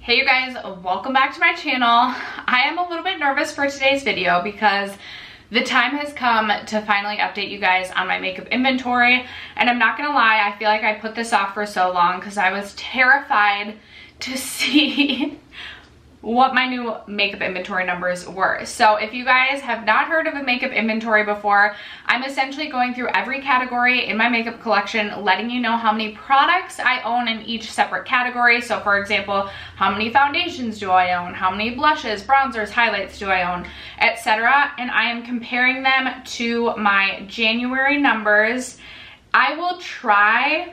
Hey you guys, welcome back to my channel. I am a little bit nervous for today's video because the time has come to finally update you guys on my makeup inventory, and I'm not gonna lie, I feel like I put this off for so long because I was terrified to see what my new makeup inventory numbers were. So if you guys have not heard of a makeup inventory before, I'm essentially going through every category in my makeup collection, letting you know how many products I own in each separate category. So for example, how many foundations do I own? How many blushes, bronzers, highlights do I own, etc. And I am comparing them to my January numbers. I will try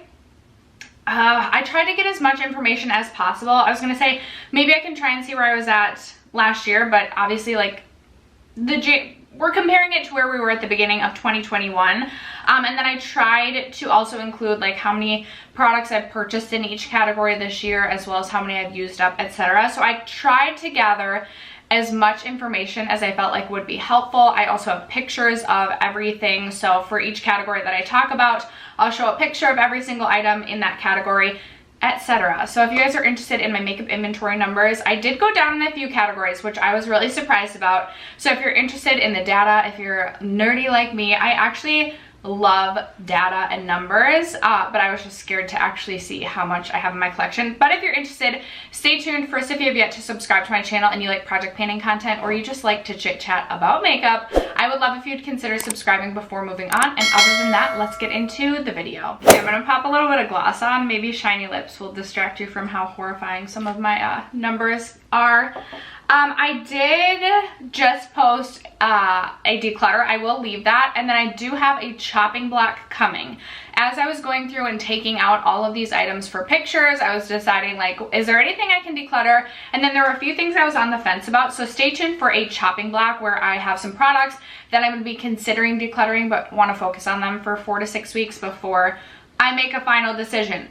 I tried to get as much information as possible. I was gonna say maybe I can try and see where I was at last year, but obviously like we're comparing it to where we were at the beginning of 2021. And then I tried to also include like how many products I've purchased in each category this year, as well as how many I've used up, etc. So I tried to gather as much information as I felt like would be helpful. I also have pictures of everything. So for each category that I talk about, I'll show a picture of every single item in that category, etc. So if you guys are interested in my makeup inventory numbers, I did go down in a few categories, which I was really surprised about. So if you're interested in the data, if you're nerdy like me, I actually love data and numbers, but I was just scared to actually see how much I have in my collection. But if you're interested, stay tuned. First, if you have yet to subscribe to my channel and you like project planning content, or you just like to chit chat about makeup, I would love if you'd consider subscribing before moving on. And other than that, let's get into the video. Okay, I'm gonna pop a little bit of gloss on. Maybe shiny lips will distract you from how horrifying some of my numbers are. I did just post a declutter. I will leave that. And then I do have a chopping block coming. As I was going through and taking out all of these items for pictures, I was deciding like, is there anything I can declutter? And then there were a few things I was on the fence about. So stay tuned for a chopping block where I have some products that I'm going to be considering decluttering, but want to focus on them for 4 to 6 weeks before I make a final decision.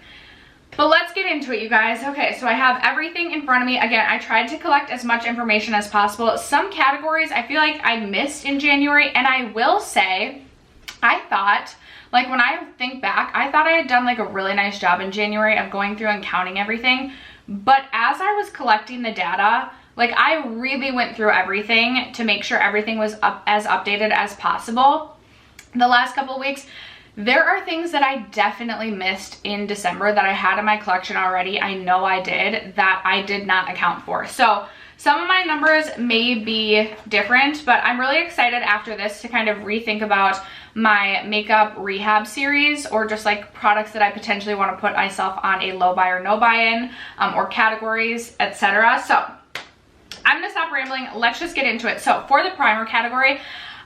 But let's get into it, you guys. Okay, so I have everything in front of me. Again, I tried to collect as much information as possible. Some categories I feel like I missed in January, and I will say, I thought, like when I think back, I thought I had done like a really nice job in January of going through and counting everything. But as I was collecting the data, like I really went through everything to make sure everything was as updated as possible. The last couple of weeks, there are things that I definitely missed in December that I had in my collection already. I know I did, that I did not account for. So some of my numbers may be different, but I'm really excited after this to kind of rethink about my makeup rehab series, or just like products that I potentially want to put myself on a low buy or no buy in, or categories, etc. So I'm gonna stop rambling. Let's just get into it. So for the primer category,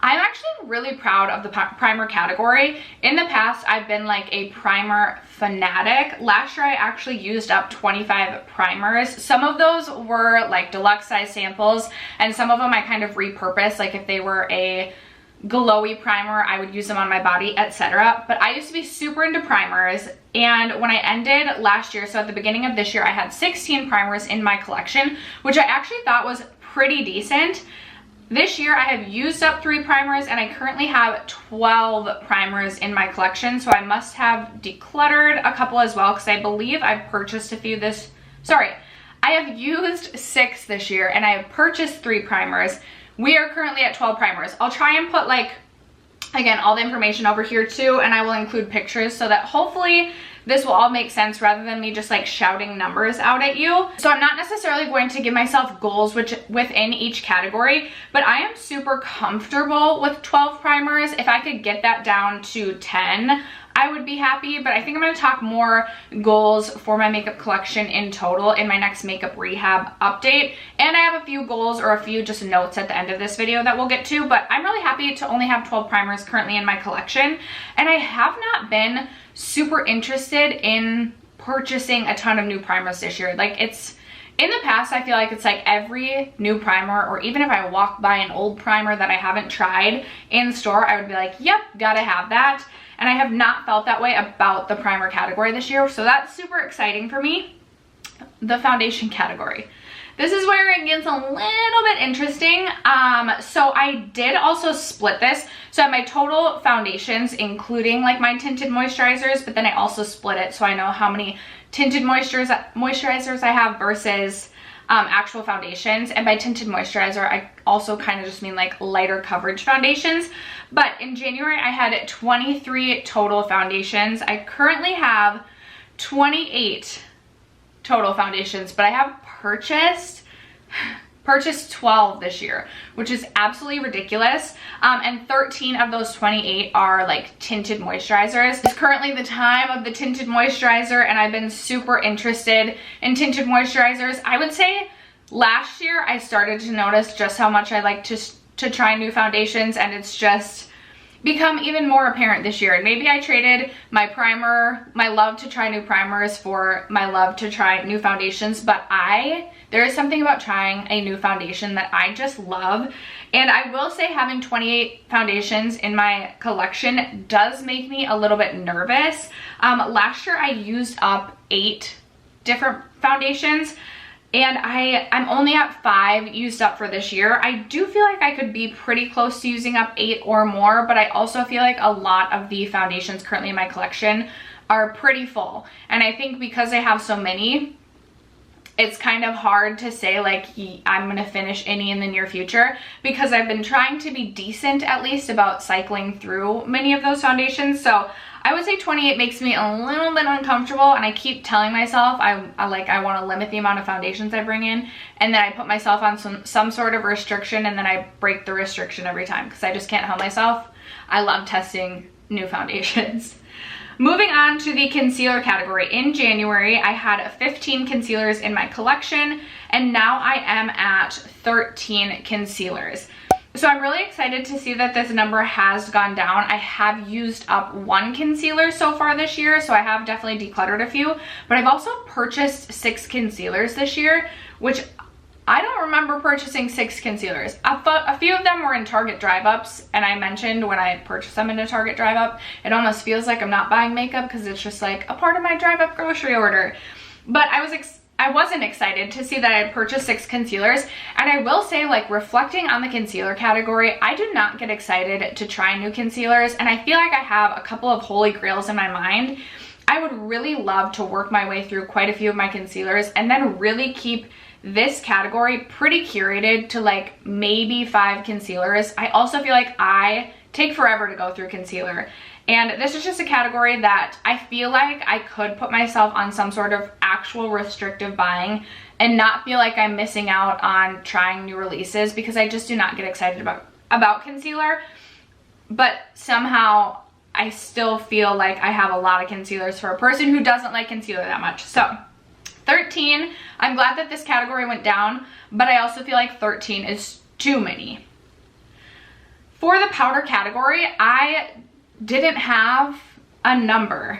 I'm actually really proud of the primer category. In the past, I've been like a primer fanatic. Last year, I actually used up 25 primers. Some of those were like deluxe size samples, and some of them I kind of repurposed. Like if they were a glowy primer, I would use them on my body, etc. But I used to be super into primers, and when I ended last year, so at the beginning of this year, I had 16 primers in my collection, which I actually thought was pretty decent. This year I have used up 3 primers, and I currently have 12 primers in my collection, so I must have decluttered a couple as well, because I believe I've purchased a few I have used 6 this year, and I have purchased 3 primers. We are currently at 12 primers. I'll try and put like, again, all the information over here too, and I will include pictures so that hopefully this will all make sense rather than me just like shouting numbers out at you. So I'm not necessarily going to give myself goals within each category, but I am super comfortable with 12 primers. If I could get that down to 10, I would be happy. But I think I'm going to talk more goals for my makeup collection in total in my next makeup rehab update. And I have a few goals, or a few just notes at the end of this video that we'll get to, but I'm really happy to only have 12 primers currently in my collection. And I have not been super interested in purchasing a ton of new primers this year. Like it's, in the past, I feel like it's like every new primer, or even if I walk by an old primer that I haven't tried in store, I would be like, yep, gotta have that. And I have not felt that way about the primer category this year, so that's super exciting for me. The foundation category. This is where it gets a little bit interesting. So I did also split this. So I have my total foundations, including like my tinted moisturizers, but then I also split it so I know how many tinted moisturizers I have versus actual foundations. And by tinted moisturizer, I also kind of just mean like lighter coverage foundations. But in January, I had 23 total foundations. I currently have 28 total foundations, but I have purchased 12 this year, which is absolutely ridiculous. And 13 of those 28 are like tinted moisturizers. It's currently the time of the tinted moisturizer, and I've been super interested in tinted moisturizers. I would say last year I started to notice just how much I like to try new foundations, and it's just become even more apparent this year. And maybe I traded my love to try new primers for my love to try new foundations, but there is something about trying a new foundation that I just love. And I will say having 28 foundations in my collection does make me a little bit nervous. Last year I used up 8 different foundations, and I'm only at 5 used up for this year. I do feel like I could be pretty close to using up 8 or more, but I also feel like a lot of the foundations currently in my collection are pretty full. And I think because I have so many, it's kind of hard to say like I'm gonna finish any in the near future, because I've been trying to be decent at least about cycling through many of those foundations. So I would say 28 makes me a little bit uncomfortable, and I keep telling myself I want to limit the amount of foundations I bring in, and then I put myself on some sort of restriction, and then I break the restriction every time because I just can't help myself. I love testing new foundations. Moving on to the concealer category. In January, I had 15 concealers in my collection, and now I am at 13 concealers. So I'm really excited to see that this number has gone down. I have used up 1 concealer so far this year, so I have definitely decluttered a few, but I've also purchased 6 concealers this year, which I don't remember purchasing 6 concealers. A few of them were in Target drive-ups, and I mentioned when I purchased them in a Target drive-up, it almost feels like I'm not buying makeup because it's just like a part of my drive-up grocery order. But I wasn't excited to see that I had purchased 6 concealers. And I will say, like, reflecting on the concealer category, I do not get excited to try new concealers, and I feel like I have a couple of holy grails in my mind. I would really love to work my way through quite a few of my concealers and then really keep this category pretty curated to like maybe 5 concealers. I also feel like I take forever to go through concealer, and this is just a category that I feel like I could put myself on some sort of actual restrictive buying and not feel like I'm missing out on trying new releases, because I just do not get excited about concealer. But somehow I still feel like I have a lot of concealers for a person who doesn't like concealer that much. So 13, I'm glad that this category went down, but I also feel like 13 is too many. For the powder category, I didn't have a number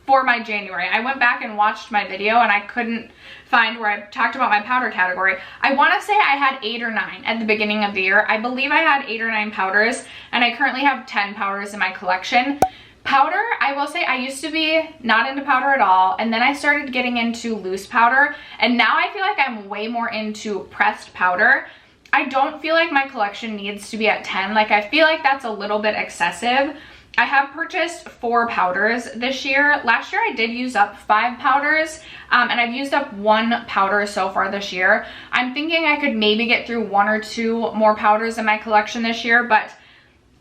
for my January. I went back and watched my video and I couldn't find where I talked about my powder category. I want to say I had 8 or 9 at the beginning of the year. I believe I had 8 or 9 powders, and I currently have 10 powders in my collection. Powder, I will say I used to be not into powder at all, and then I started getting into loose powder, and now I feel like I'm way more into pressed powder. I don't feel like my collection needs to be at 10. Like, I feel like that's a little bit excessive. I have purchased 4 powders this year. Last year I did use up 5 powders, and I've used up 1 powder so far this year. I'm thinking I could maybe get through 1 or 2 more powders in my collection this year, but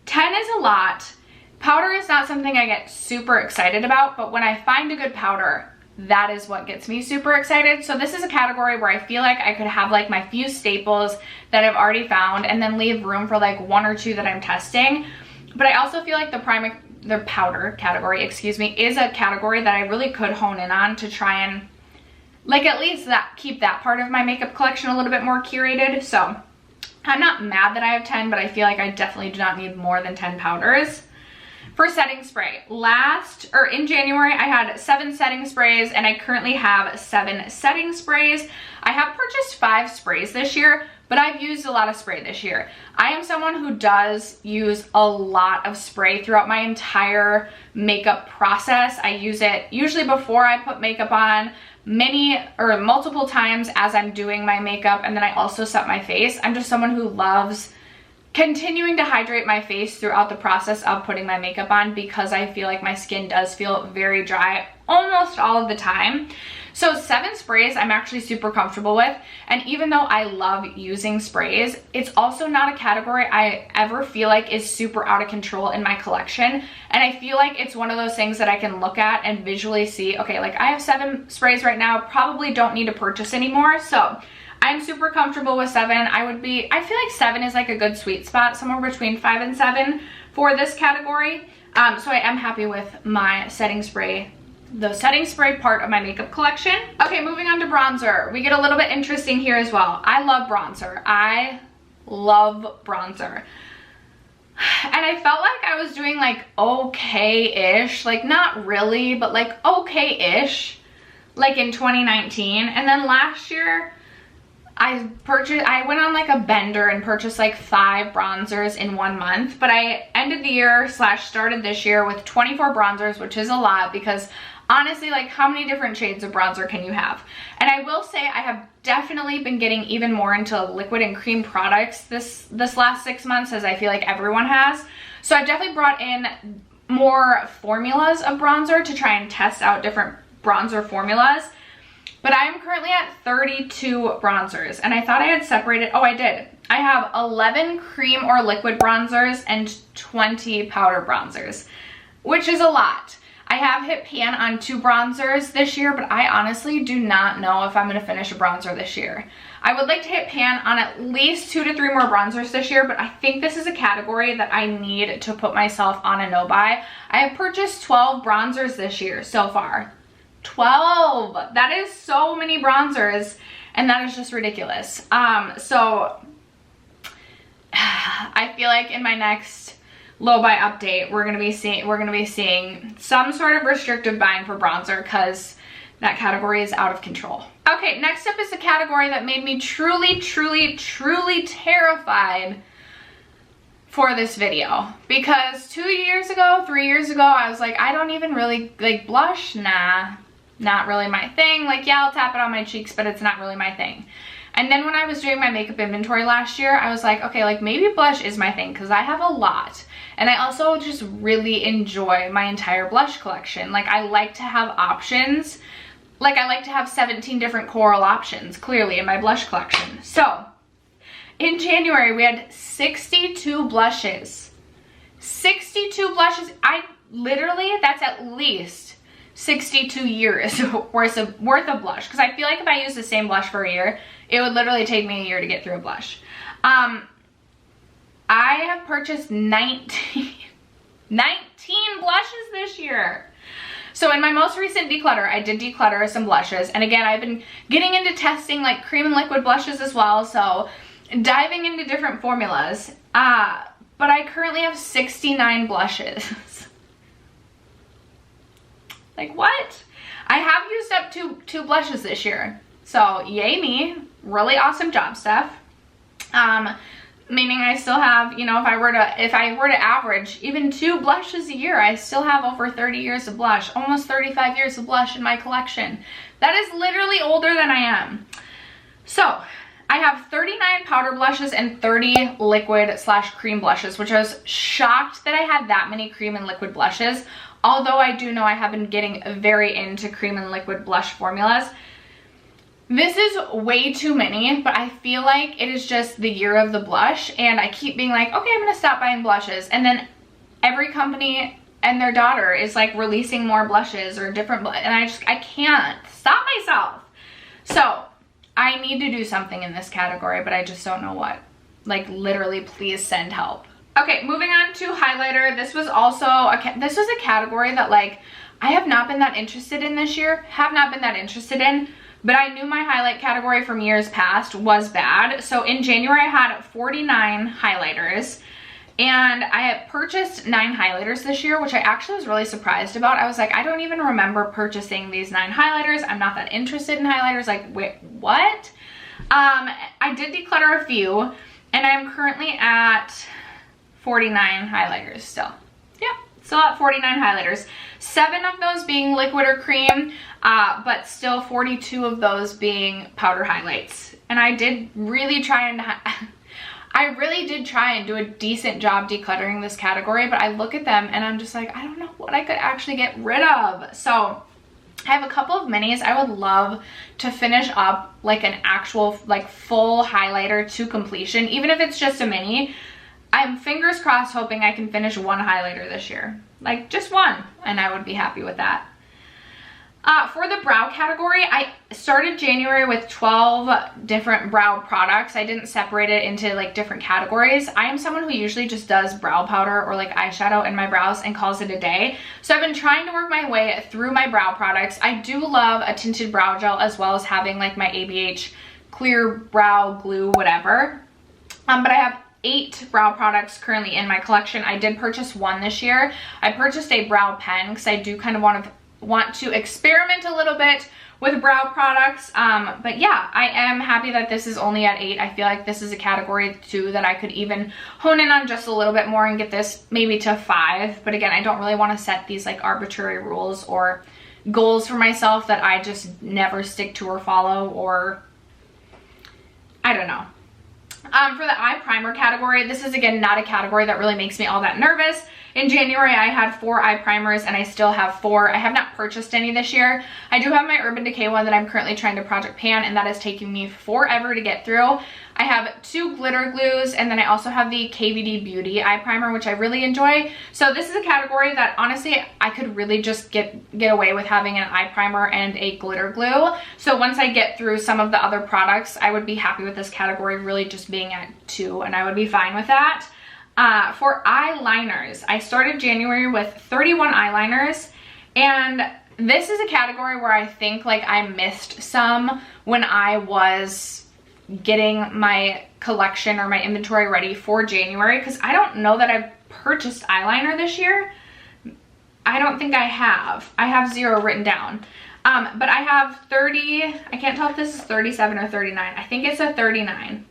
10 is a lot. Powder is not something I get super excited about, but when I find a good powder, that is what gets me super excited. So this is a category where I feel like I could have like my few staples that I've already found and then leave room for like 1 or 2 that I'm testing. But I also feel like the powder category, excuse me, is a category that I really could hone in on to try and like at least keep that part of my makeup collection a little bit more curated. So I'm not mad that I have 10, but I feel like I definitely do not need more than 10 powders. For setting spray, in January, I had 7 setting sprays, and I currently have 7 setting sprays. I have purchased 5 sprays this year, but I've used a lot of spray this year. I am someone who does use a lot of spray throughout my entire makeup process. I use it usually before I put makeup on, multiple times as I'm doing my makeup, and then I also set my face. I'm just someone who loves continuing to hydrate my face throughout the process of putting my makeup on, because I feel like my skin does feel very dry almost all of the time. So 7 sprays I'm actually super comfortable with, and even though I love using sprays, it's also not a category I ever feel like is super out of control in my collection. And I feel like it's one of those things that I can look at and visually see, okay, like I have 7 sprays right now, probably don't need to purchase anymore. So I'm super comfortable with 7. I feel like 7 is like a good sweet spot, somewhere between 5 and 7 for this category. So I am happy with my setting spray, the setting spray part of my makeup collection. Okay, moving on to bronzer. We get a little bit interesting here as well. I love bronzer. I love bronzer. And I felt like I was doing like okay-ish, like not really, but like okay-ish, like in 2019. And then last year, I went on like a bender and purchased like 5 bronzers in 1 month, but I ended the year / started this year with 24 bronzers, which is a lot because honestly, like how many different shades of bronzer can you have? And I will say I have definitely been getting even more into liquid and cream products this last 6 months, as I feel like everyone has. So I've definitely brought in more formulas of bronzer to try and test out different bronzer formulas. But I am currently at 32 bronzers, and I thought I had separated. Oh, I did. I have 11 cream or liquid bronzers and 20 powder bronzers, which is a lot. I have hit pan on 2 bronzers this year, but I honestly do not know if I'm going to finish a bronzer this year. I would like to hit pan on at least 2 to 3 more bronzers this year, but I think this is a category that I need to put myself on a no-buy. I have purchased 12 bronzers this year so far. 12! That is so many bronzers, and that is just ridiculous. So I feel like in my next low buy update, we're gonna be seeing some sort of restrictive buying for bronzer, because that category is out of control. Okay, next up is a category that made me truly terrified for this video, because 2 years ago, 3 years ago, I was like, I don't even really like blush. Nah, not really my thing. Like, yeah, I'll tap it on my cheeks, but it's not really my thing. And then when I was doing my makeup inventory last year, I was like, okay, like maybe blush is my thing, because I have a lot. And I also just really enjoy my entire blush collection. Like, I like to have options. Like, I like to have 17 different coral options, clearly, in my blush collection. So in January, we had 62 blushes. 62 blushes. That's at least 62 years worth of blush, because I feel like if I use the same blush for a year, it would literally take me a year to get through a blush. I have purchased 19 blushes this year. So in my most recent declutter, I did declutter some blushes, and again, I've been getting into testing like cream and liquid blushes as well, so diving into different formulas. But I currently have 69 blushes. Like, what? I have used up two blushes this year. So yay me. Really awesome job, Steph. Meaning I still have, you know, if I were to average even 2 blushes a year, I still have over 30 years of blush, almost 35 years of blush in my collection. That is literally older than I am. So I have 39 powder blushes and 30 liquid / cream blushes, which I was shocked that I had that many cream and liquid blushes. Although I do know I have been getting very into cream and liquid blush formulas. This is way too many, but I feel like it is just the year of the blush, and I keep being like, okay, I'm gonna stop buying blushes, and then every company and their daughter is like releasing more blushes or different and I can't stop myself. So I need to do something in this category, but I just don't know what. Like, literally, please send help. Okay, moving on to highlighter. This was also this was a category that, like, I have not been that interested in this year. But I knew my highlight category from years past was bad. So in January, I had 49 highlighters, and I had purchased 9 highlighters this year, which I actually was really surprised about. I was like, I don't even remember purchasing these 9 highlighters. I'm not that interested in highlighters. Like, wait, what? I did declutter a few, and I'm currently at 49 highlighters still. Yep, still at 49 highlighters. 7 of those being liquid or cream, but still 42 of those being powder highlights. And I did really try and I really did try and do a decent job decluttering this category, but I look at them and I'm just like, I don't know what I could actually get rid of. So I have a couple of minis. I would love to finish up like an actual like full highlighter to completion, even if it's just a mini. I'm fingers crossed hoping I can finish one highlighter this year, like just one, and I would be happy with that. For the brow category, I started January with 12 different brow products. I didn't separate it into like different categories. I am someone who usually just does brow powder or like eyeshadow in my brows and calls it a day. So I've been trying to work my way through my brow products. I do love a tinted brow gel as well as having like my ABH clear brow glue, whatever. But I have 8 brow products currently in my collection. I did purchase one this year. I purchased a brow pen because I do kind of want to experiment a little bit with brow products. But yeah, I am happy that this is only at 8. I feel like this is a category too that I could even hone in on just a little bit more and get this maybe to 5. But again, I don't really want to set these like arbitrary rules or goals for myself that I just never stick to or follow, or I don't know. For the eye primer category, this is again not a category that really makes me all that nervous. In January, I had 4 eye primers and I still have 4. I have not purchased any this year. I do have my Urban Decay one that I'm currently trying to project pan, and that is taking me forever to get through. I have 2 glitter glues, and then I also have the KVD Beauty eye primer, which I really enjoy. So this is a category that honestly I could really just get away with having an eye primer and a glitter glue. So once I get through some of the other products, I would be happy with this category really just being at 2, and I would be fine with that. For eyeliners, I started January with 31 eyeliners, and this is a category where I think like I missed some when I was getting my collection or my inventory ready for January, because I don't know that I've purchased eyeliner this year. I don't think I have. I have 0 written down. But I have 30, I can't tell if this is 37 or 39. I think it's a 39.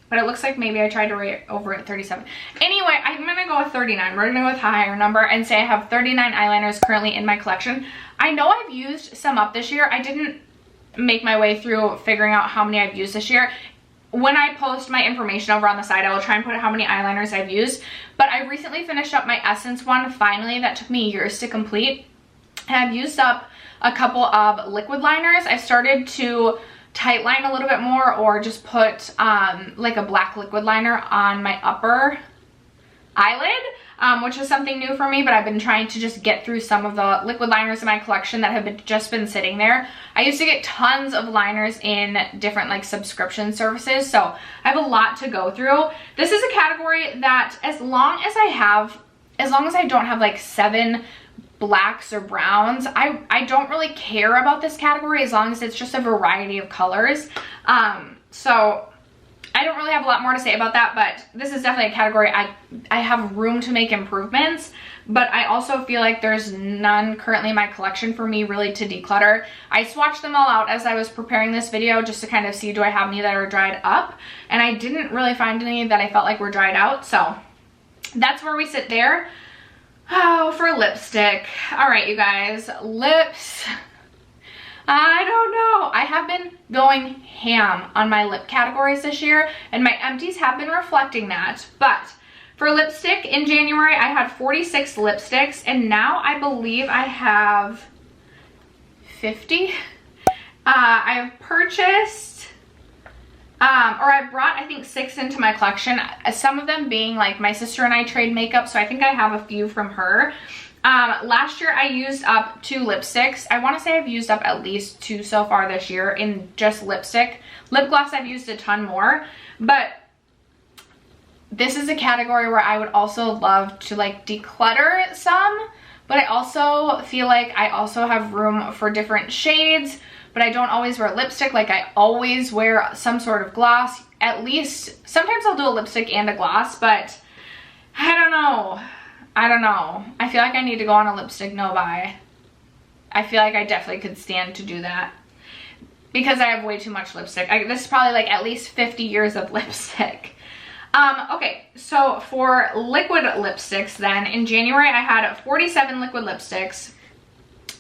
But it looks like maybe I tried to write over at 37. Anyway, I'm gonna go with 39. We're gonna go with a higher number and say I have 39 eyeliners currently in my collection. I know I've used some up this year. I didn't make my way through figuring out how many I've used this year. When I post my information over on the side, I will try and put how many eyeliners I've used. But I recently finished up my Essence one, finally. That took me years to complete. And I've used up a couple of liquid liners. I started to tight line a little bit more, or just put like a black liquid liner on my upper eyelid, which is something new for me, but I've been trying to just get through some of the liquid liners in my collection that have just been sitting there. I used to get tons of liners in different like subscription services, so I have a lot to go through. This is a category that as long as I don't have like 7 blacks or browns, I don't really care about this category as long as it's just a variety of colors. So I don't really have a lot more to say about that, but this is definitely a category I have room to make improvements, but I also feel like there's none currently in my collection for me really to declutter. I swatched them all out as I was preparing this video just to kind of see, do I have any that are dried up? And I didn't really find any that I felt like were dried out, so that's where we sit there. Oh, for lipstick. All right, you guys, lips. I don't know. I have been going ham on my lip categories this year, and my empties have been reflecting that. But for lipstick, in January, I had 46 lipsticks, and now I believe I have 50. I have purchased, or I brought, I think, 6 into my collection. Some of them being like my sister and I trade makeup, so I think I have a few from her. Last year I used up 2 lipsticks. I want to say I've used up at least 2 so far this year in just lipstick. Lip gloss I've used a ton more, but this is a category where I would also love to like declutter some, but I also feel like I also have room for different shades, but I don't always wear lipstick. Like I always wear some sort of gloss. At least sometimes I'll do a lipstick and a gloss, but I don't know. I feel like I need to go on a lipstick no buy. I feel like I definitely could stand to do that because I have way too much lipstick. This is probably like at least 50 years of lipstick. Okay, so for liquid lipsticks then, in January I had 47 liquid lipsticks.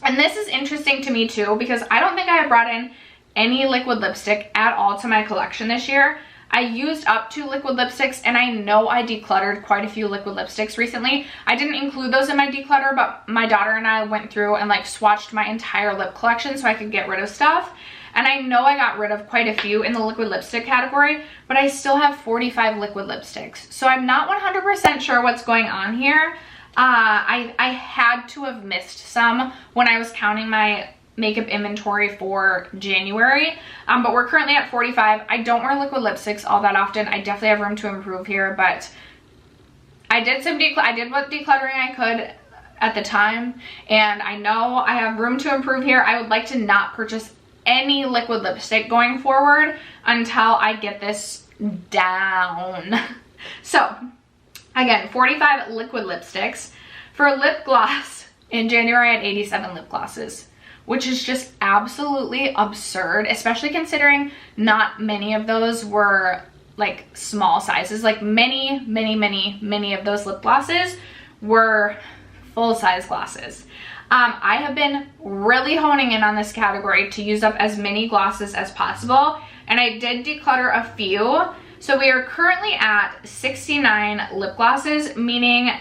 And this is interesting to me too because I don't think I have brought in any liquid lipstick at all to my collection this year. I used up 2 liquid lipsticks, and I know I decluttered quite a few liquid lipsticks recently. I didn't include those in my declutter, but my daughter and I went through and like swatched my entire lip collection so I could get rid of stuff. And I know I got rid of quite a few in the liquid lipstick category, but I still have 45 liquid lipsticks. So I'm not 100% sure what's going on here. I had to have missed some when I was counting my makeup inventory for January, but we're currently at 45. I don't wear liquid lipsticks all that often. I definitely have room to improve here, but I did what decluttering I could at the time, and I know I have room to improve here. I would like to not purchase any liquid lipstick going forward until I get this down. So again, 45 liquid lipsticks. For lip gloss, in January I had 87 lip glosses, which is just absolutely absurd, especially considering not many of those were like small sizes. Like many of those lip glosses were full size glosses. I have been really honing in on this category to use up as many glosses as possible, and I did declutter a few. So we are currently at 69 lip glosses, meaning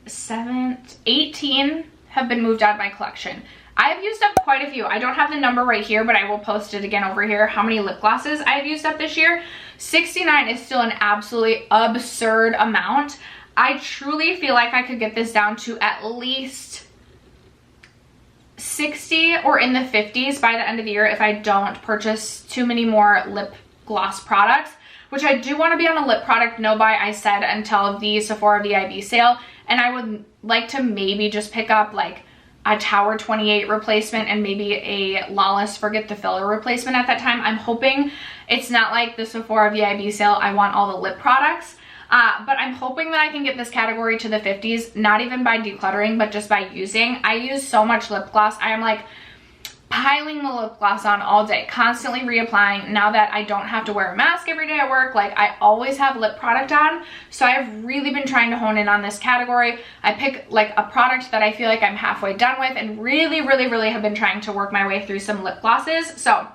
18 have been moved out of my collection. I've used up quite a few. I don't have the number right here, but I will post it again over here, how many lip glosses I've used up this year. 69 is still an absolutely absurd amount. I truly feel like I could get this down to at least 60 or in the 50s by the end of the year if I don't purchase too many more lip gloss products, which I do want to be on a lip product no buy, I said, until the Sephora VIB sale. And I would like to maybe just pick up like a Tower 28 replacement and maybe a Lawless Forget the Filler replacement at that time. I'm hoping it's not like the Sephora VIB sale. I want all the lip products. But I'm hoping that I can get this category to the 50s, not even by decluttering, but just by using. I use so much lip gloss. I am like piling the lip gloss on all day, constantly reapplying. Now that I don't have to wear a mask every day at work, like I always have lip product on. So I've really been trying to hone in on this category. I pick like a product that I feel like I'm halfway done with, and really have been trying to work my way through some lip glosses. So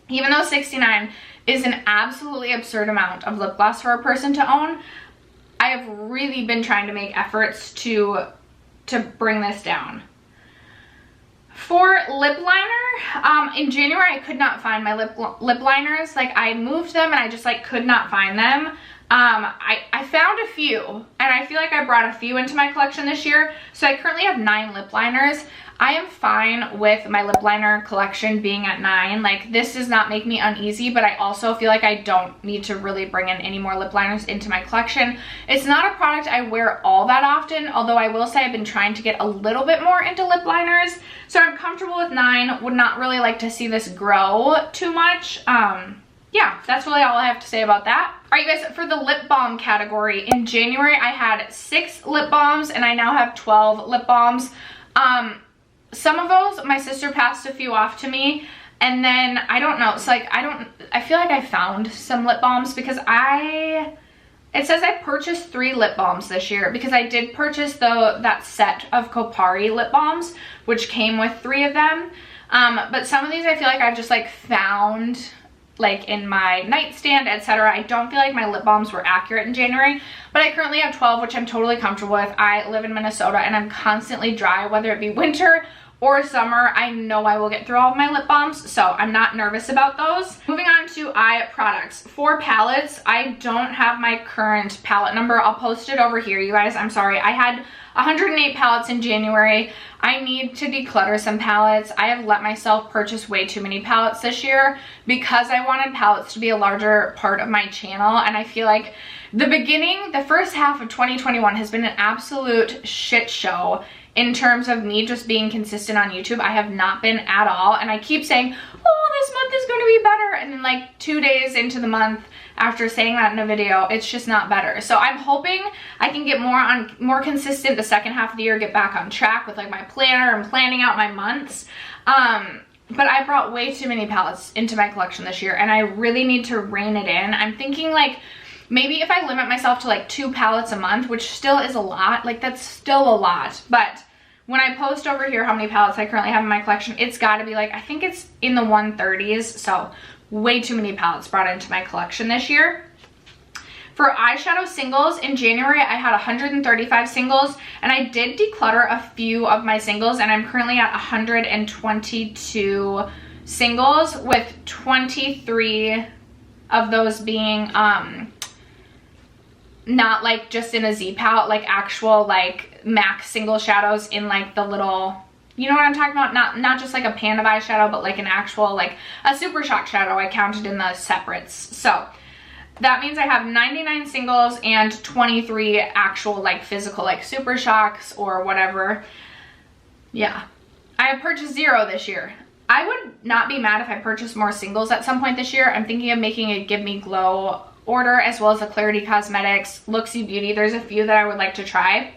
even though 69 is an absolutely absurd amount of lip gloss for a person to own, I have really been trying to make efforts to bring this down. For lip liner, in January I could not find my lip liners. Like I moved them and I just like could not find them. I found a few, and I feel like I brought a few into my collection this year. So I currently have 9 lip liners. I am fine with my lip liner collection being at 9. Like this does not make me uneasy, but I also feel like I don't need to really bring in any more lip liners into my collection. It's not a product I wear all that often, although I will say I've been trying to get a little bit more into lip liners. So I'm comfortable with 9, would not really like to see this grow too much. Yeah, that's really all I have to say about that. All right, you guys, for the lip balm category, in January I had 6 lip balms and I now have 12 lip balms. Some of those, my sister passed a few off to me, and then I don't know, it's like I feel like I found some lip balms because it says I purchased 3 lip balms this year because I did purchase that set of Kopari lip balms, which came with 3 of them. But some of these I feel like I've just like found like in my nightstand, etc. I don't feel like my lip balms were accurate in January, but I currently have 12, which I'm totally comfortable with. I live in Minnesota and I'm constantly dry, whether it be winter or summer. I know I will get through all of my lip balms, so I'm not nervous about those. Moving on to eye products. For palettes, I don't have my current palette number. I'll post it over here, you guys. I'm sorry. I had 108 palettes in January. I need to declutter some palettes. I have let myself purchase way too many palettes this year because I wanted palettes to be a larger part of my channel, and I feel like the first half of 2021 has been an absolute shit show in terms of me just being consistent on YouTube. I have not been at all, and I keep saying, oh, this month is going to be better, and then like 2 days into the month after saying that in a video, it's just not better. So I'm hoping I can get more consistent the second half of the year, get back on track with like my planner and planning out my months. But I brought way too many palettes into my collection this year, and I really need to rein it in. I'm thinking like maybe if I limit myself to like 2 palettes a month, which still is a lot, like that's still a lot, but when I post over here how many palettes I currently have in my collection, it's got to be like, I think it's in the 130s, so way too many palettes brought into my collection this year. For eyeshadow singles, in January I had 135 singles, and I did declutter a few of my singles, and I'm currently at 122 singles, with 23 of those being not like just in a Z palette, like actual like MAC single shadows in like the little, you know what I'm talking about? Not just like a pan of eyeshadow, but like an actual, like a Super Shock shadow I counted in the separates. So that means I have 99 singles and 23 actual like physical like Super Shocks or whatever. Yeah, I have purchased 0 this year. I would not be mad if I purchased more singles at some point this year. I'm thinking of making a Give Me Glow order, as well as a Clarity Cosmetics Looksy Beauty. There's a few that I would like to try,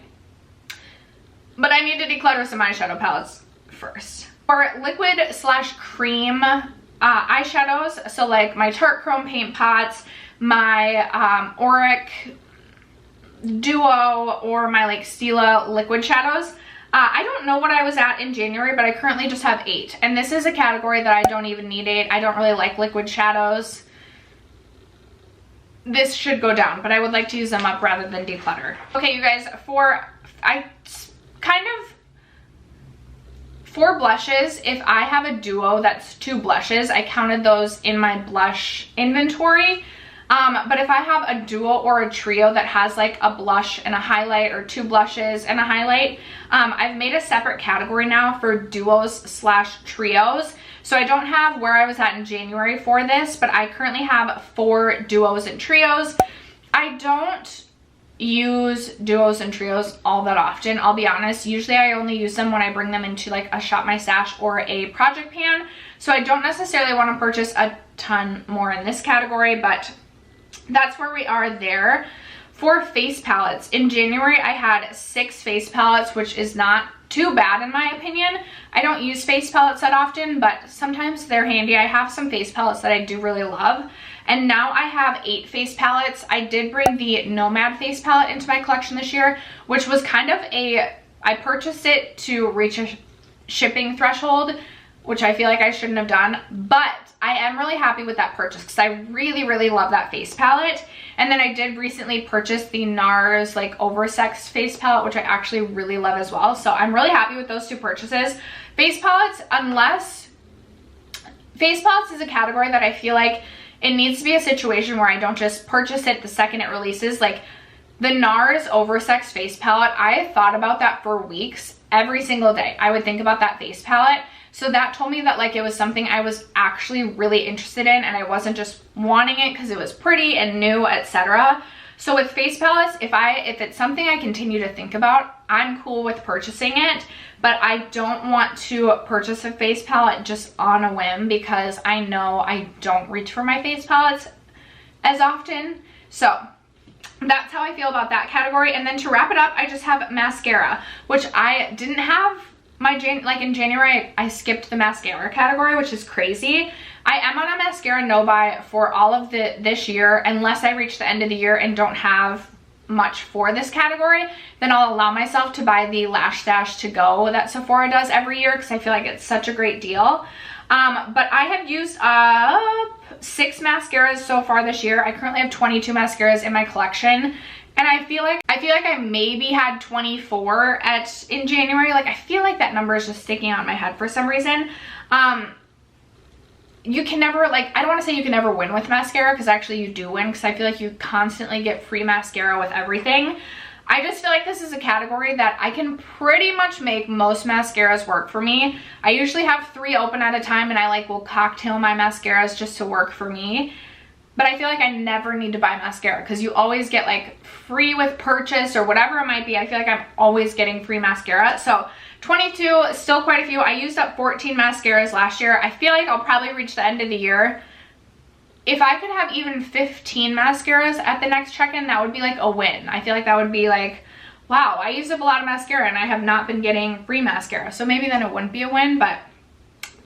but I need to declutter some eyeshadow palettes first. For liquid slash cream eyeshadows, so like my Tarte Chrome Paint Pots, my Auric Duo, or my like Stila liquid shadows, I don't know what I was at in January, but I currently just have 8. And this is a category that I don't even need 8. I don't really like liquid shadows. This should go down, but I would like to use them up rather than declutter. Okay, you guys, for blushes, if I have a duo that's 2 blushes, I counted those in my blush inventory. But if I have a duo or a trio that has like a blush and a highlight, or 2 blushes and a highlight, I've made a separate category now for duos slash trios. So I don't have where I was at in January for this, but I currently have 4 duos and trios. I don't use duos and trios all that often, I'll be honest. Usually I only use them when I bring them into like a Shop My Stash or a project pan. So I don't necessarily want to purchase a ton more in this category, but that's where we are there. For face palettes, in January I had 6 face palettes, which is not too bad in my opinion. I don't use face palettes that often, but sometimes they're handy. I have some face palettes that I do really love. And now I have 8 face palettes. I did bring the Nomad face palette into my collection this year, which was kind of I purchased it to reach a shipping threshold, which I feel like I shouldn't have done, but I am really happy with that purchase because I really, really love that face palette. And then I did recently purchase the NARS like Oversexed face palette, which I actually really love as well. So I'm really happy with those 2 purchases. Face palettes is a category that I feel like it needs to be a situation where I don't just purchase it the second it releases. Like the NARS Oversexed face palette, I thought about that for weeks. Every single day I would think about that face palette. So that told me that like it was something I was actually really interested in, and I wasn't just wanting it because it was pretty and new, etc. So with face palettes, if it's something I continue to think about, I'm cool with purchasing it, but I don't want to purchase a face palette just on a whim because I know I don't reach for my face palettes as often. So that's how I feel about that category. And then to wrap it up, I just have mascara, which I didn't have in January, I skipped the mascara category, which is crazy. I am on a mascara no-buy for all of this year, unless I reach the end of the year and don't have much for this category. Then I'll allow myself to buy the Lash Stash To Go that Sephora does every year because I feel like it's such a great deal. But I have used up 6 mascaras so far this year. I currently have 22 mascaras in my collection. And I feel like I maybe had 24 in January. Like I feel like that number is just sticking out in my head for some reason. You can never, like, I don't want to say you can never win with mascara, because actually you do win, because I feel like you constantly get free mascara with everything. I just feel like this is a category that I can pretty much make most mascaras work for me. I usually have 3 open at a time, and I will cocktail my mascaras just to work for me. But I feel like I never need to buy mascara because you always get like free with purchase or whatever it might be. I feel like I'm always getting free mascara. So 22, still quite a few. I used up 14 mascaras last year. I feel like I'll probably reach the end of the year. If I could have even 15 mascaras at the next check-in, that would be like a win. I feel like that would be like, wow, I used up a lot of mascara and I have not been getting free mascara. So maybe then it wouldn't be a win, but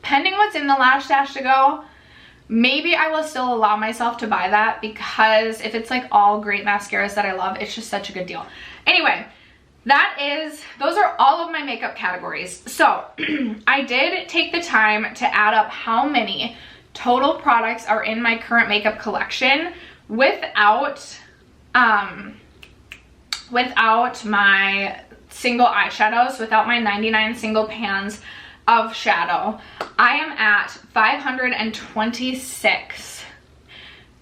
pending what's in the Lash Stash To Go, maybe I will still allow myself to buy that, because if it's like all great mascaras that I love, it's just such a good deal. Anyway, those are all of my makeup categories. So I did take the time to add up how many total products are in my current makeup collection without without my single eyeshadows, without my 99 single pans of shadow, I am at 526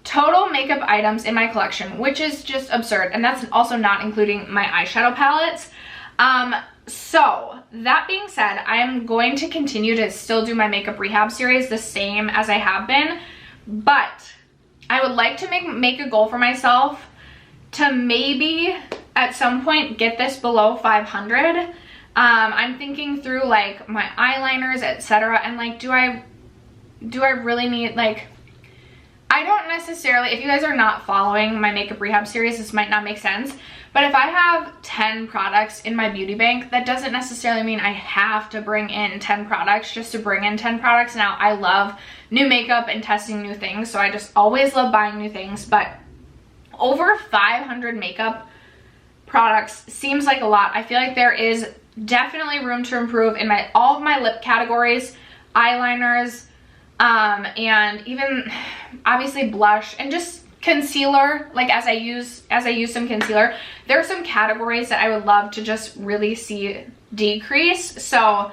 total makeup items in my collection, which is just absurd. And that's also not including my eyeshadow palettes. So that being said, I am going to continue to still do my makeup rehab series the same as I have been, but I would like to make a goal for myself to maybe at some point get this below 500. I'm thinking through like my eyeliners, etc. And like, do I really need, like, I don't necessarily, if you guys are not following my makeup rehab series, this might not make sense, but if I have 10 products in my beauty bank, that doesn't necessarily mean I have to bring in 10 products just to bring in 10 products. Now, I love new makeup and testing new things, so I just always love buying new things, but over 500 makeup products seems like a lot. I feel like there is definitely room to improve in all of my lip categories, eyeliners, and even obviously blush and just concealer. Like as I use some concealer, there are some categories that I would love to just really see decrease. So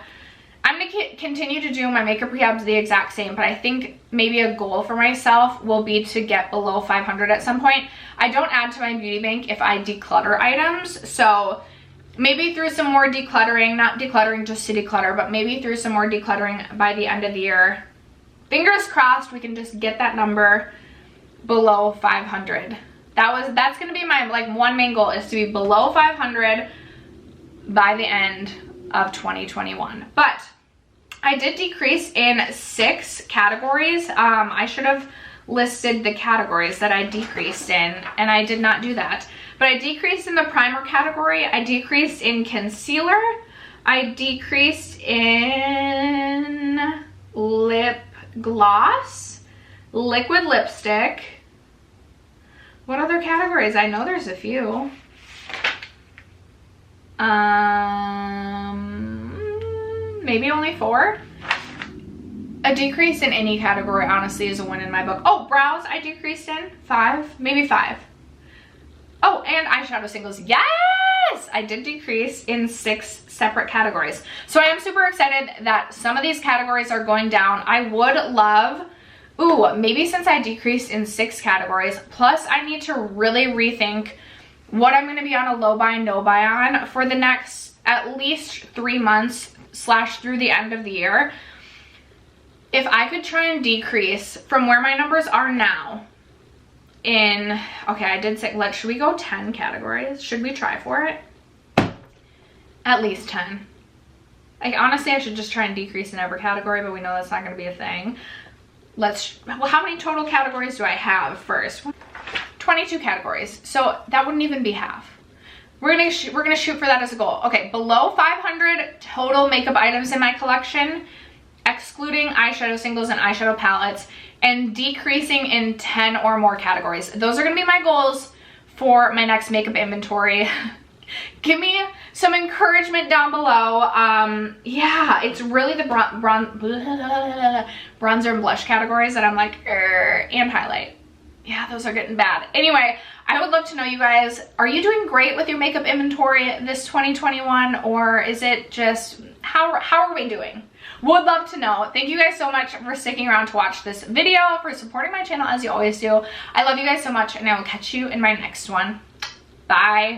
I'm gonna continue to do my makeup rehab the exact same, but I think maybe a goal for myself will be to get below 500 at some point. I don't add to my beauty bank if I declutter items, so maybe through some more decluttering, not decluttering just to declutter, but maybe through some more decluttering by the end of the year. Fingers crossed we can just get that number below 500. That's gonna be my like one main goal, is to be below 500 by the end of 2021. But I did decrease in 6 categories. I should have listed the categories that I decreased in, and I did not do that. But I decreased in the primer category, I decreased in concealer, I decreased in lip gloss, liquid lipstick. What other categories? I know there's a few. Maybe only 4. A decrease in any category honestly is a win in my book. Oh, brows I decreased in 5, maybe 5. Oh, and eyeshadow singles. Yes! I did decrease in 6 separate categories. So I am super excited that some of these categories are going down. I would love, maybe since I decreased in 6 categories, plus I need to really rethink what I'm going to be on a low buy, no buy on for the next at least 3 months / through the end of the year. If I could try and decrease from where my numbers are now in, okay, I did say, should we go 10 categories? Should we try for it? At least 10. Like, honestly, I should just try and decrease in every category, but we know that's not going to be a thing. Well, how many total categories do I have first? 22 categories. So that wouldn't even be half. We're gonna shoot for that as a goal. Okay, below 500 total makeup items in my collection, excluding eyeshadow singles and eyeshadow palettes, and decreasing in 10 or more categories. Those are gonna be my goals for my next makeup inventory. Give me some encouragement down below. Yeah, it's really the bronzer and blush categories that I'm like, and highlight. Yeah, those are getting bad. Anyway, I would love to know, you guys, are you doing great with your makeup inventory this 2021, or is it just, how are we doing? Would love to know. Thank you guys so much for sticking around to watch this video, for supporting my channel as you always do. I love you guys so much, and I will catch you in my next one. Bye.